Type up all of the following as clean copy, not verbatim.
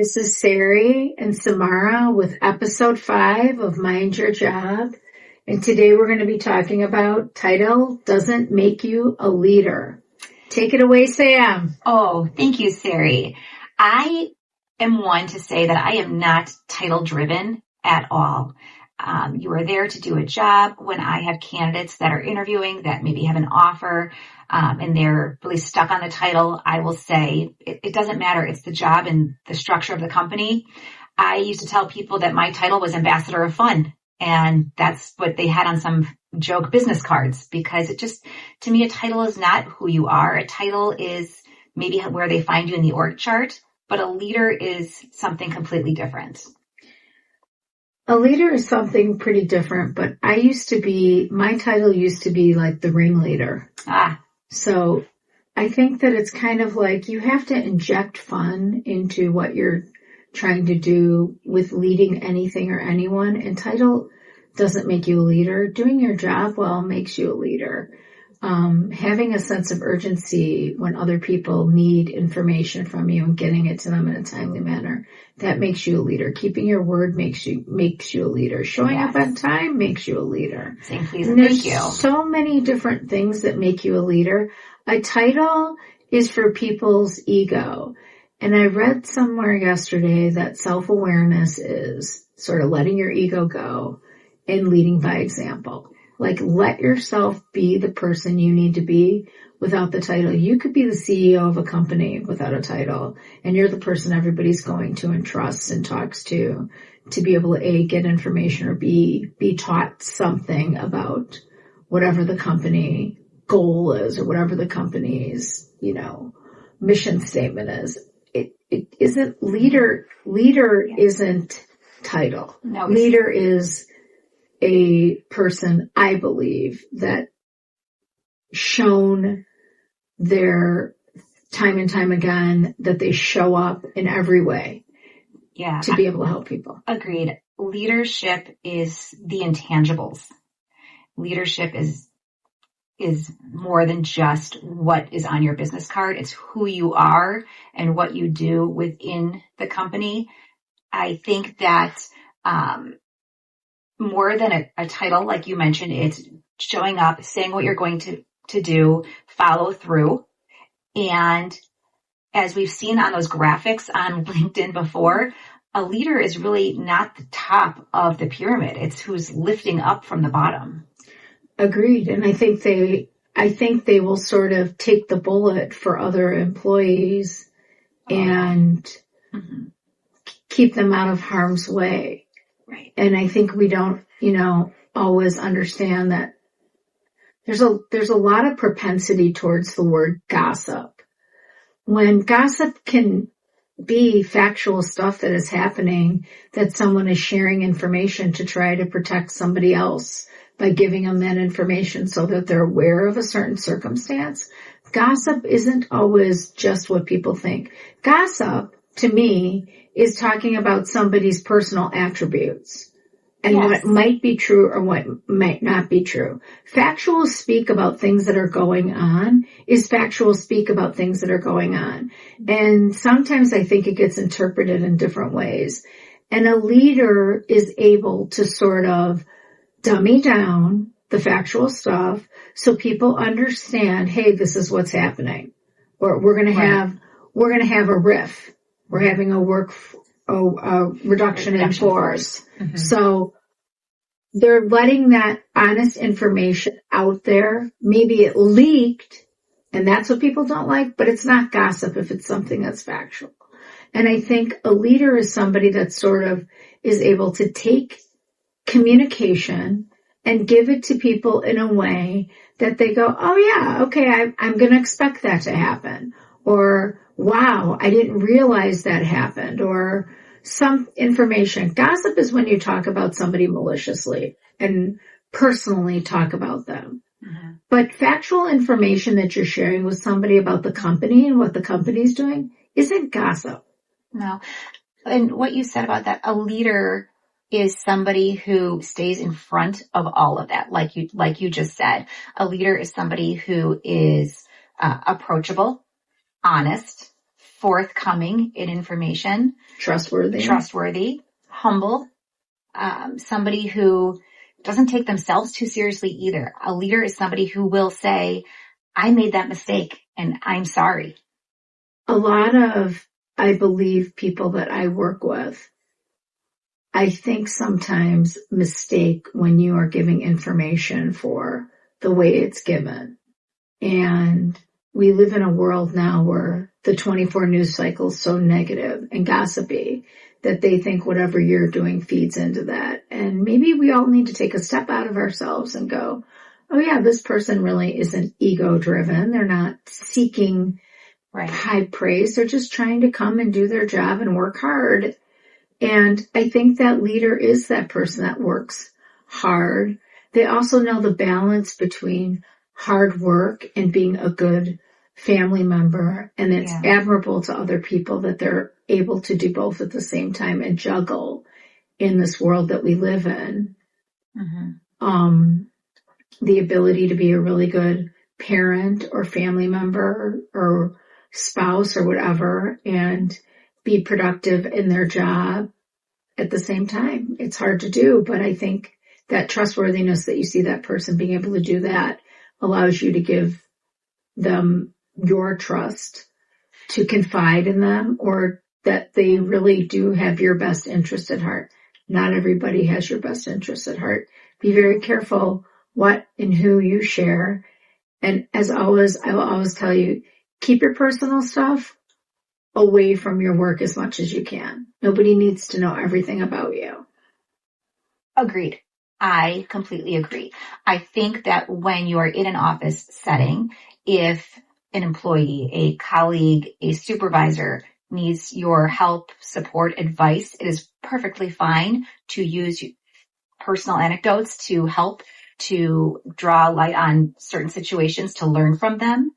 This is Sari and Samara with episode 5 of Mind Your Job. And today we're going to be talking about title doesn't make you a leader. Take it away, Sam. Oh, thank you, Sari. I am one to say that I am not title driven at all. You are there to do a job. When I have candidates that are interviewing that maybe have an offer and they're really stuck on the title, I will say it doesn't matter. It's the job and the structure of the company. I used to tell people that my title was Ambassador of Fun, and that's what they had on some joke business cards, because it just, to me, a title is not who you are. A title is maybe where they find you in the org chart, but a leader is something completely different. A leader is something pretty different, but my title used to be like the ringleader. So I think that it's kind of like you have to inject fun into what you're trying to do with leading anything or anyone. And title doesn't make you a leader. Doing your job well makes you a leader. Having a sense of urgency when other people need information from you and getting it to them in a timely manner, that makes you a leader. Keeping your word makes you a leader. Showing up on time makes you a leader. Saying please and thank you. There's so many different things that make you a leader. A title is for people's ego. And I read somewhere yesterday that self-awareness is sort of letting your ego go and leading by example. Like, let yourself be the person you need to be without the title. You could be the CEO of a company without a title, and you're the person everybody's going to and trusts and talks to be able to A, get information, or B, be taught something about whatever the company goal is or whatever the company's, mission statement is. It isn't leader isn't title. No, leader is a person, I believe, that shown their time and time again that they show up in every way to be able to help people. Agreed. Leadership is the intangibles. Leadership is more than just what is on your business card. It's who you are and what you do within the company. I think that more than a title, like you mentioned, it's showing up, saying what you're going to do, follow through. And as we've seen on those graphics on LinkedIn before, a leader is really not the top of the pyramid. It's who's lifting up from the bottom. Agreed. And I think they will sort of take the bullet for other employees and keep them out of harm's way. Right. And I think we don't, always understand that there's a lot of propensity towards the word gossip. When gossip can be factual stuff that is happening, that someone is sharing information to try to protect somebody else by giving them that information so that they're aware of a certain circumstance. Gossip isn't always just what people think. Gossip, to me, is talking about somebody's personal attributes and what might be true or what might not be true. Factual speak about things that are going on is factual speak about things that are going on. And sometimes I think it gets interpreted in different ways. And a leader is able to sort of dummy down the factual stuff so people understand, hey, this is what's happening. Or we're going to have a RIF. We're having a reduction in force. Mm-hmm. So they're letting that honest information out there. Maybe it leaked, and that's what people don't like, but it's not gossip if it's something that's factual. And I think a leader is somebody that sort of is able to take communication and give it to people in a way that they go, oh yeah, okay, I'm going to expect that to happen. Or, wow, I didn't realize that happened. Or some information. Gossip is when you talk about somebody maliciously and personally talk about them. Mm-hmm. But factual information that you're sharing with somebody about the company and what the company's doing isn't gossip. No. And what you said about that, a leader is somebody who stays in front of all of that. Like you just said, a leader is somebody who is approachable, honest, forthcoming in information, trustworthy, humble, somebody who doesn't take themselves too seriously either. A leader is somebody who will say, I made that mistake and I'm sorry. A lot of, I believe, people that I work with, I think sometimes mistake when you are giving information for the way it's given. And we live in a world now where the 24 news cycle is so negative and gossipy that they think whatever you're doing feeds into that. And maybe we all need to take a step out of ourselves and go, oh yeah, this person really isn't ego driven. They're not seeking high praise. They're just trying to come and do their job and work hard. And I think that leader is that person that works hard. They also know the balance between hard work and being a good family member. And it's admirable to other people that they're able to do both at the same time and juggle in this world that we live in. Mm-hmm. The ability to be a really good parent or family member or spouse or whatever and be productive in their job at the same time. It's hard to do, but I think that trustworthiness that you see that person being able to do that allows you to give them your trust to confide in them or that they really do have your best interest at heart. Not everybody has your best interest at heart. Be very careful what and who you share. And as always, I will always tell you, keep your personal stuff away from your work as much as you can. Nobody needs to know everything about you. Agreed. I completely agree. I think that when you are in an office setting, if an employee, a colleague, a supervisor needs your help, support, advice, it is perfectly fine to use personal anecdotes to help to draw light on certain situations, to learn from them.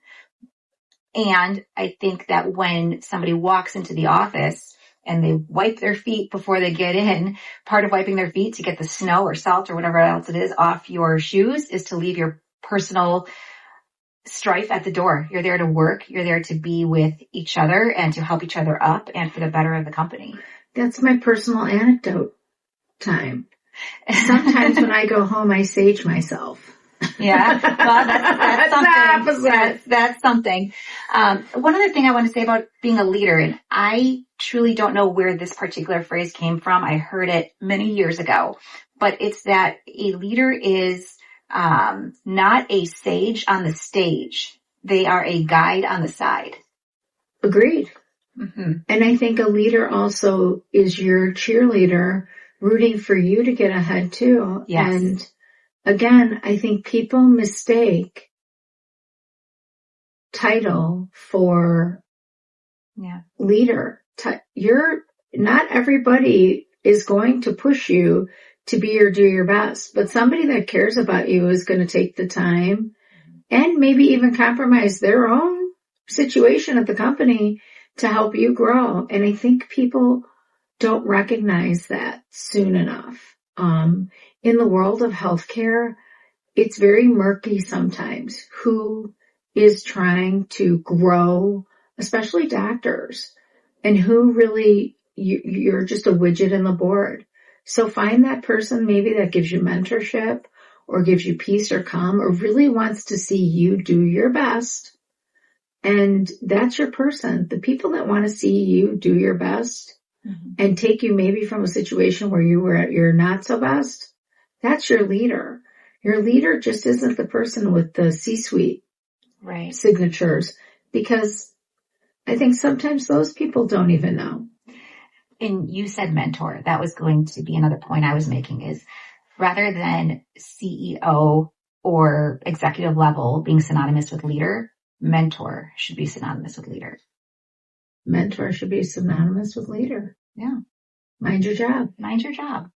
And I think that when somebody walks into the office and they wipe their feet before they get in, part of wiping their feet to get the snow or salt or whatever else it is off your shoes is to leave your personal strife at the door. You're there to work. You're there to be with each other and to help each other up and for the better of the company. That's my personal anecdote time. Sometimes when I go home, I sage myself. Yeah, well, that's something. That's something. One other thing I want to say about being a leader, and I truly don't know where this particular phrase came from. I heard it many years ago, but it's that a leader is not a sage on the stage. They are a guide on the side. Agreed. Mm-hmm. And I think a leader also is your cheerleader, rooting for you to get ahead too. Yes. And again, I think people mistake title for leader. Not everybody is going to push you to be or do your best, but somebody that cares about you is going to take the time and maybe even compromise their own situation at the company to help you grow. And I think people don't recognize that soon enough. In the world of healthcare, it's very murky sometimes who is trying to grow, especially doctors, and who really you're just a widget in the board. So find that person maybe that gives you mentorship or gives you peace or calm or really wants to see you do your best. And that's your person. The people that want to see you do your best and take you maybe from a situation where you were at your not so best, that's your leader. Your leader just isn't the person with the C-suite signatures, because I think sometimes those people don't even know. And you said mentor. That was going to be another point I was making, is rather than CEO or executive level being synonymous with leader, mentor should be synonymous with leader. Mentor should be synonymous with leader. Yeah. Mind your job. Mind your job.